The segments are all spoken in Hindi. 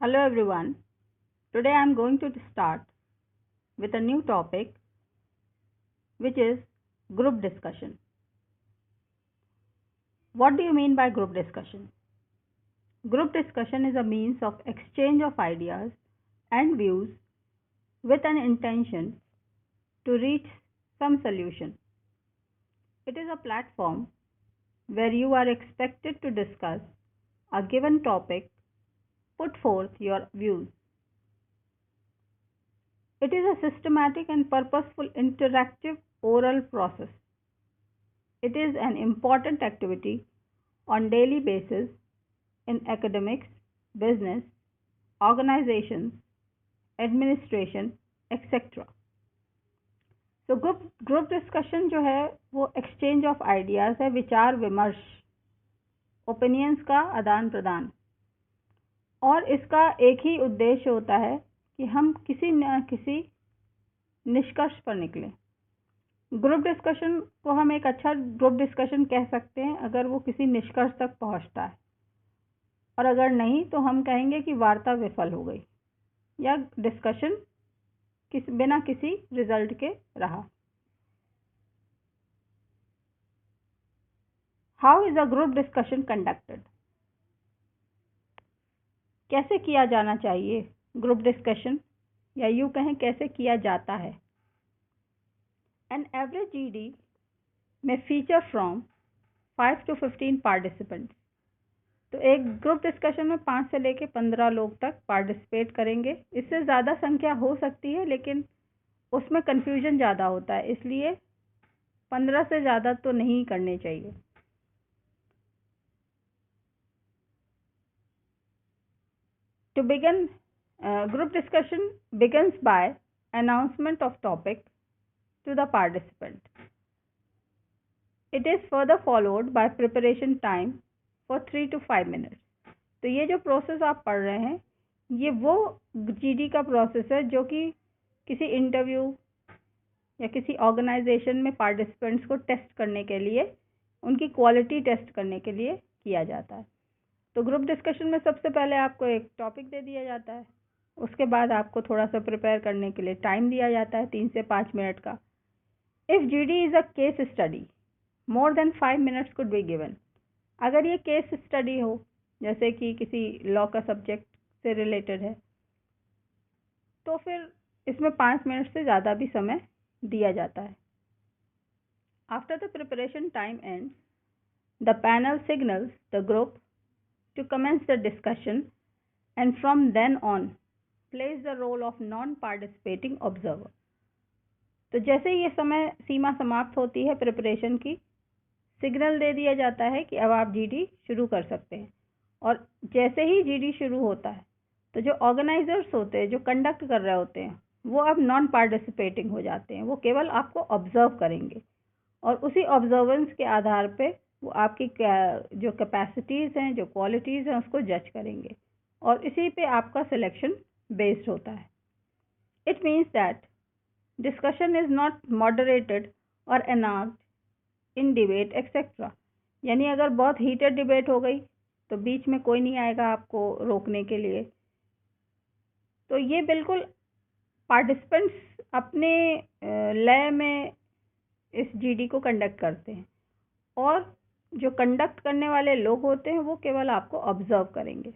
Hello everyone. Today I am going to start with a new topic which is group discussion. What do you mean by group discussion? Group discussion is a means of exchange of ideas and views with an intention to reach some solution. It is a platform where you are expected to discuss a given topic, put forth your views. It is a systematic and purposeful interactive oral process. It is an important activity on daily basis in academics, business, organizations, administration, etc. तो ग्रुप डिस्कशन जो है वो एक्सचेंज ऑफ आइडियाज़ है, विचार विमर्श, ओपिनियंस का आदान प्रदान, और इसका एक ही उद्देश्य होता है कि हम किसी न किसी निष्कर्ष पर निकलें। ग्रुप डिस्कशन को हम एक अच्छा ग्रुप डिस्कशन कह सकते हैं अगर वो किसी निष्कर्ष तक पहुंचता है, और अगर नहीं तो हम कहेंगे कि वार्ता विफल हो गई या डिस्कशन बिना किसी रिजल्ट के रहा। How is a group discussion conducted? कैसे किया जाना चाहिए ग्रुप डिस्कशन, या यूँ कहें कैसे किया जाता है। एन एवरेज जीडी में फीचर फ्रॉम 5 to 15 पार्टिसिपेंट्स। तो एक ग्रुप डिस्कशन में 5 से लेकर 15 लोग तक पार्टिसिपेट करेंगे। इससे ज़्यादा संख्या हो सकती है लेकिन उसमें कन्फ्यूजन ज़्यादा होता है, इसलिए 15 से ज़्यादा तो नहीं करने चाहिए। To begin, group discussion begins by announcement of topic to the participant. It is further followed by preparation time for 3 to 5 minutes. तो ये जो प्रोसेस आप पढ़ रहे हैं ये वो जीडी का प्रोसेस है जो कि किसी इंटरव्यू या किसी ऑर्गेनाइजेशन में पार्टिसिपेंट्स को टेस्ट करने के लिए, उनकी क्वालिटी टेस्ट करने के लिए किया जाता है। तो ग्रुप डिस्कशन में सबसे पहले आपको एक टॉपिक दे दिया जाता है, उसके बाद आपको थोड़ा सा प्रिपेयर करने के लिए टाइम दिया जाता है 3 से 5 मिनट का। If GD is a case study, more than 5 minutes could be given. अगर ये केस स्टडी हो, जैसे कि किसी लॉ का सब्जेक्ट से रिलेटेड है, तो फिर इसमें 5 मिनट से ज़्यादा भी समय दिया जाता है। After the preparation time and the panel signals the group to commence the discussion, and from then on plays the role of non-participating observer. तो जैसे ये समय सीमा समाप्त होती है प्रिपरेशन की, सिग्नल दे दिया जाता है कि अब आप जीडी शुरू कर सकते हैं। और जैसे ही जीडी शुरू होता है तो जो ऑर्गेनाइजर्स होते हैं, जो कंडक्ट कर रहे होते हैं, वो अब नॉन पार्टिसिपेटिंग हो जाते हैं। वो केवल आपको ऑब्जर्व करेंगे और उसी ऑब्जर्वेंस के आधार पे वो आपकी जो कैपेसिटीज़ हैं, जो क्वालिटीज़ हैं, उसको जज करेंगे और इसी पे आपका सिलेक्शन बेस्ड होता है। It means that discussion is not moderated और एनार्क्ड इन डिबेट एक्सेट्रा। यानी अगर बहुत हीटेड डिबेट हो गई तो बीच में कोई नहीं आएगा आपको रोकने के लिए। तो ये बिल्कुल पार्टिसिपेंट्स अपने लय में इस जीडी को कंडक्ट करते हैं, और जो कंडक्ट करने वाले लोग होते हैं वो केवल आपको ऑब्जर्व करेंगे।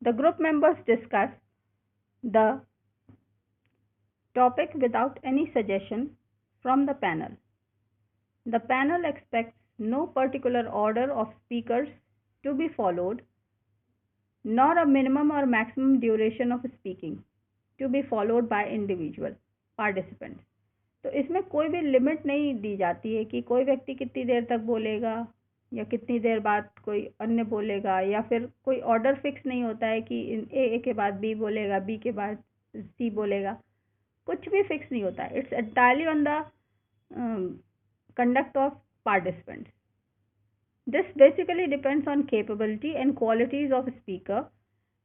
The group members discuss the topic without any suggestion from the panel. The panel expects no particular order of speakers to be followed, nor a minimum और maximum duration of speaking to be followed by individual participants. तो इसमें कोई भी लिमिट नहीं दी जाती है कि कोई व्यक्ति कितनी देर तक बोलेगा या कितनी देर बाद कोई अन्य बोलेगा, या फिर कोई ऑर्डर फिक्स नहीं होता है कि ए के बाद बी बोलेगा, बी के बाद सी बोलेगा। कुछ भी फिक्स नहीं होता है। It's entirely on the conduct of participants. This basically depends on capability and qualities of speaker,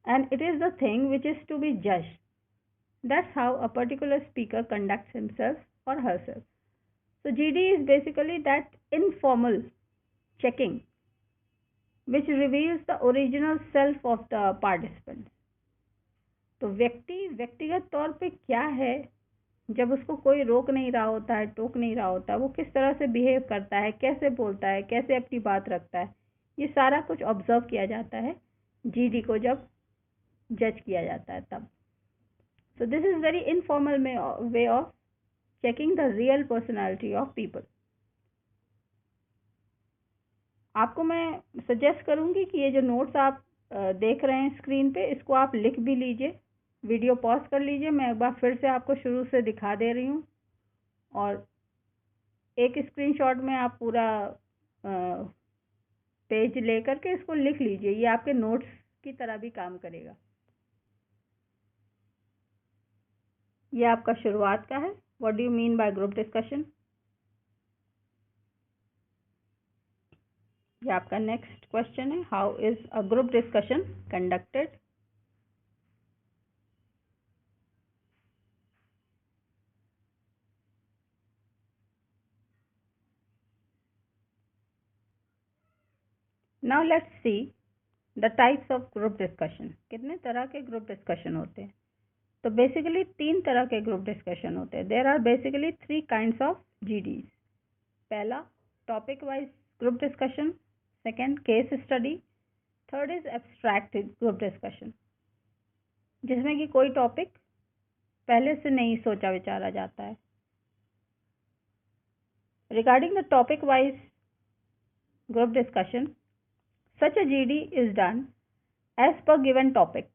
and it is the thing which is to be judged. That's how a particular speaker conducts himself or herself. So GD is basically that informal checking which reveals the original self of the participants. तो व्यक्तिगत तौर पे क्या है, जब उसको कोई रोक नहीं रहा होता है, टोक नहीं रहा होता, वो किस तरह से बिहेव करता है, कैसे बोलता है, कैसे अपनी बात रखता है, ये सारा कुछ ऑब्जर्व किया जाता है जीडी को जब जज किया जाता है तब. So this is very informal way of checking the real personality of people. आपको मैं सजेस्ट करूंगी कि ये जो नोट्स आप देख रहे हैं स्क्रीन पे, इसको आप लिख भी लीजिए, वीडियो पॉज कर लीजिए. मैं एक बार फिर से आपको शुरू से दिखा दे रही हूँ और एक स्क्रीनशॉट में आप पूरा पेज ले करके इसको लिख लीजिए. ये आपके नोट्स की तरह भी काम करेगा. ये आपका शुरुआत का है. What do you mean by group discussion. ये आपका नेक्स्ट क्वेश्चन है. How is a group discussion conducted. Now let's see the types of group discussion. कितने तरह के ग्रुप डिस्कशन होते हैं. तो बेसिकली 3 तरह के ग्रुप डिस्कशन होते हैं. There are basically 3 kinds of GDs. पहला topic wise group discussion, second case study, third is abstract group discussion, जिसमें कि कोई टॉपिक पहले से नहीं सोचा विचारा जाता है. Regarding the topic wise group discussion, such a GD is done as per given topic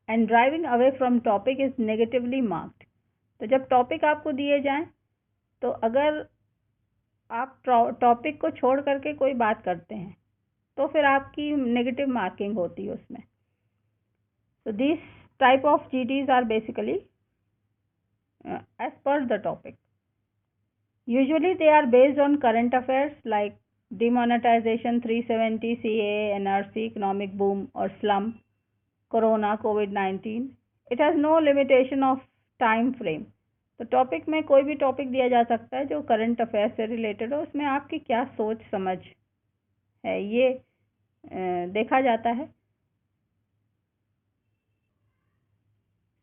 and driving away from topic is negatively marked. तो जब टॉपिक आपको दिए जाएं, तो अगर आप टॉपिक को छोड़ करके कोई बात करते हैं तो फिर आपकी नेगेटिव मार्किंग होती है उसमें. So these type of GDs are basically as per the topic. Usually they are based on current affairs like demonetization, 370, CAA, NRC, economic boom or slum, corona, COVID-19. It has no limitation of time frame. तो टॉपिक में कोई भी टॉपिक दिया जा सकता है जो करंट अफेयर से रिलेटेड हो. उसमें आपकी क्या सोच समझ है ये देखा जाता है.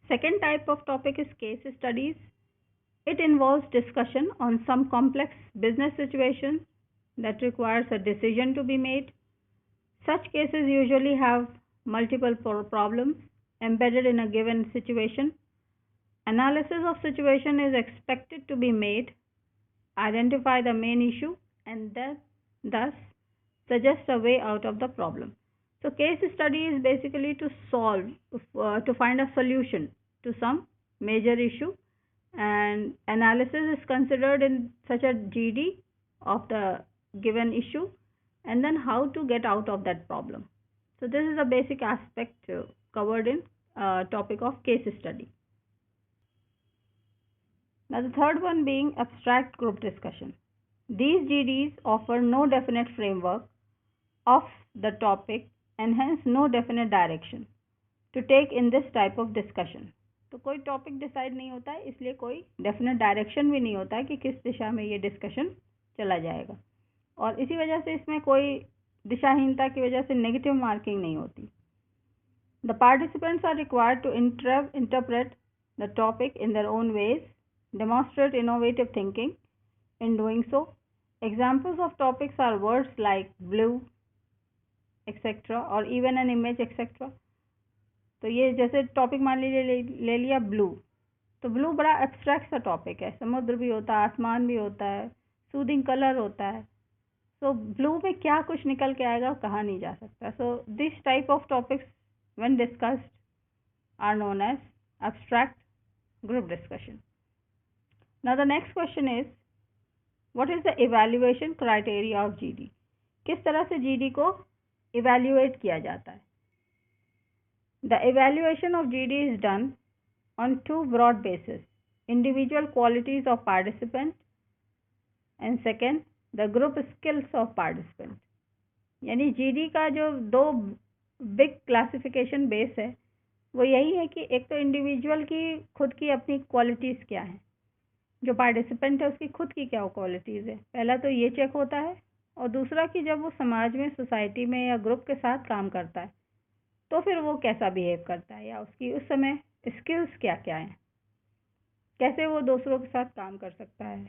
Second type of topic is case studies. It involves discussion on some complex business situation that requires a decision to be made. Such cases usually have multiple problems embedded in a given situation. Analysis of situation is expected to be made, identify the main issue, and thus suggest a way out of the problem. So case study is basically to solve, to find a solution to some major issue, and analysis is considered in such a GD of the given issue and then how to get out of that problem. So this is a basic aspect covered in topic of case study. Now the third one being abstract group discussion. These GDs offer no definite framework of the topic and hence no definite direction to take in this type of discussion. तो कोई टॉपिक डिसाइड नहीं होता है, इसलिए कोई डेफिनेट डायरेक्शन भी नहीं होता है कि किस दिशा में ये डिस्कशन चला जाएगा. और इसी वजह से इसमें कोई दिशाहीनता की वजह से नेगेटिव मार्किंग नहीं होती. The participants are required to interpret the topic in their own ways, demonstrate innovative thinking in doing so. Examples of topics are words like blue etcetera और इवन एन इमेज एक्सेट्रा. तो ये जैसे टॉपिक मान लीजिए ले लिया ब्लू, तो ब्लू बड़ा एब्स्ट्रैक्ट सा टॉपिक है. समुद्र भी होता है, आसमान भी होता है, सूदिंग कलर होता है. तो ब्लू में क्या कुछ निकल के आएगा कहा नहीं जा सकता. So this type of topics when discussed are known as abstract group discussion. Now the next question is what is the evaluation criteria of GD. किस तरह से जीडी को इवैल्यूएट किया जाता है. The evaluation of GD is done on 2 broad bases: individual qualities of participant and second the group skills of participant. यानी GD का जो 2 बिग क्लासिफिकेशन बेस है वो यही है कि एक तो इंडिविजुअल की खुद की अपनी क्वालिटीज़ क्या हैं, जो पार्टिसिपेंट है उसकी खुद की क्या क्वालिटीज़ है. पहला तो ये चेक होता है और दूसरा कि जब वो समाज में, सोसाइटी में या ग्रुप के साथ काम करता है तो फिर वो कैसा बिहेव करता है या उसकी उस समय स्किल्स क्या क्या हैं, कैसे वो दूसरों के साथ काम कर सकता है,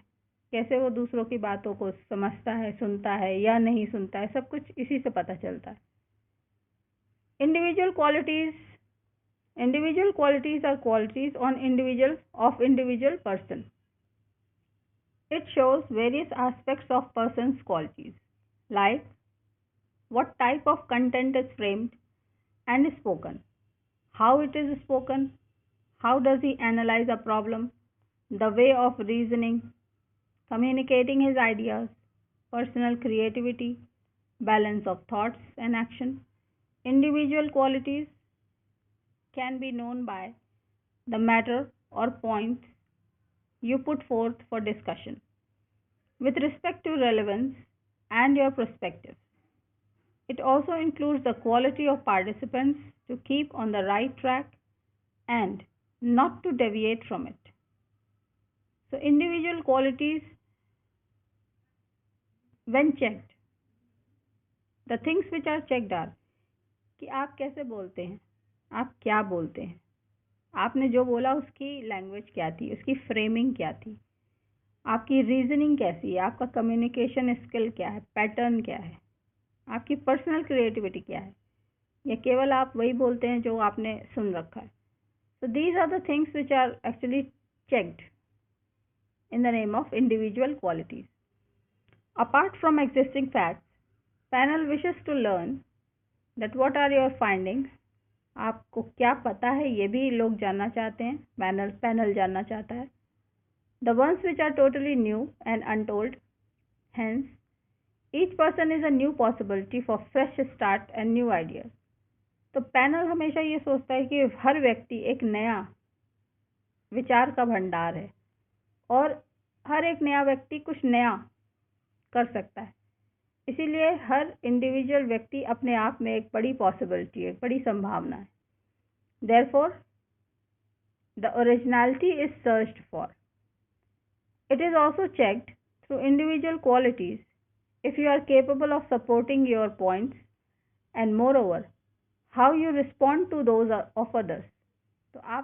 कैसे वो दूसरों की बातों को समझता है, सुनता है या नहीं सुनता है, सब कुछ इसी से पता चलता है। Individual qualities are qualities on individual person. It shows various aspects of person's qualities, like what type of content is framed and spoken, how it is spoken, how does he analyze a problem, the way of reasoning, communicating his ideas, personal creativity, balance of thoughts and action. Individual qualities can be known by the matter or points you put forth for discussion with respect to relevance and your perspective. It also includes the quality of participants to keep on the right track and not to deviate from it. So, individual qualities, when checked, the things which are checked are कि आप कैसे बोलते हैं, आप क्या बोलते हैं, आपने जो बोला उसकी लैंग्वेज क्या थी, उसकी फ्रेमिंग क्या थी, आपकी रीजनिंग कैसी है, आपका कम्युनिकेशन स्किल क्या है, पैटर्न क्या है, आपकी पर्सनल क्रिएटिविटी क्या है, या केवल आप वही बोलते हैं जो आपने सुन रखा है. So these are the things which are actually checked in the name of individual qualities. Apart from existing facts, panel wishes to learn that what are your findings. आपको क्या पता है ये भी लोग जानना चाहते हैं, पैनल जानना चाहता है. The ones which are totally new and untold. Hence, each person is a new possibility for fresh start and new ideas. तो पैनल हमेशा ये सोचता है कि हर व्यक्ति एक नया विचार का भंडार है और हर एक नया व्यक्ति कुछ नया कर सकता है. इसीलिए हर इंडिविजुअल व्यक्ति अपने आप में एक बड़ी पॉसिबिलिटी है, एक बड़ी संभावना है. Therefore, the originality is searched for. It is also checked through individual qualities if you are capable of supporting your points and moreover how you respond to those of others. तो आप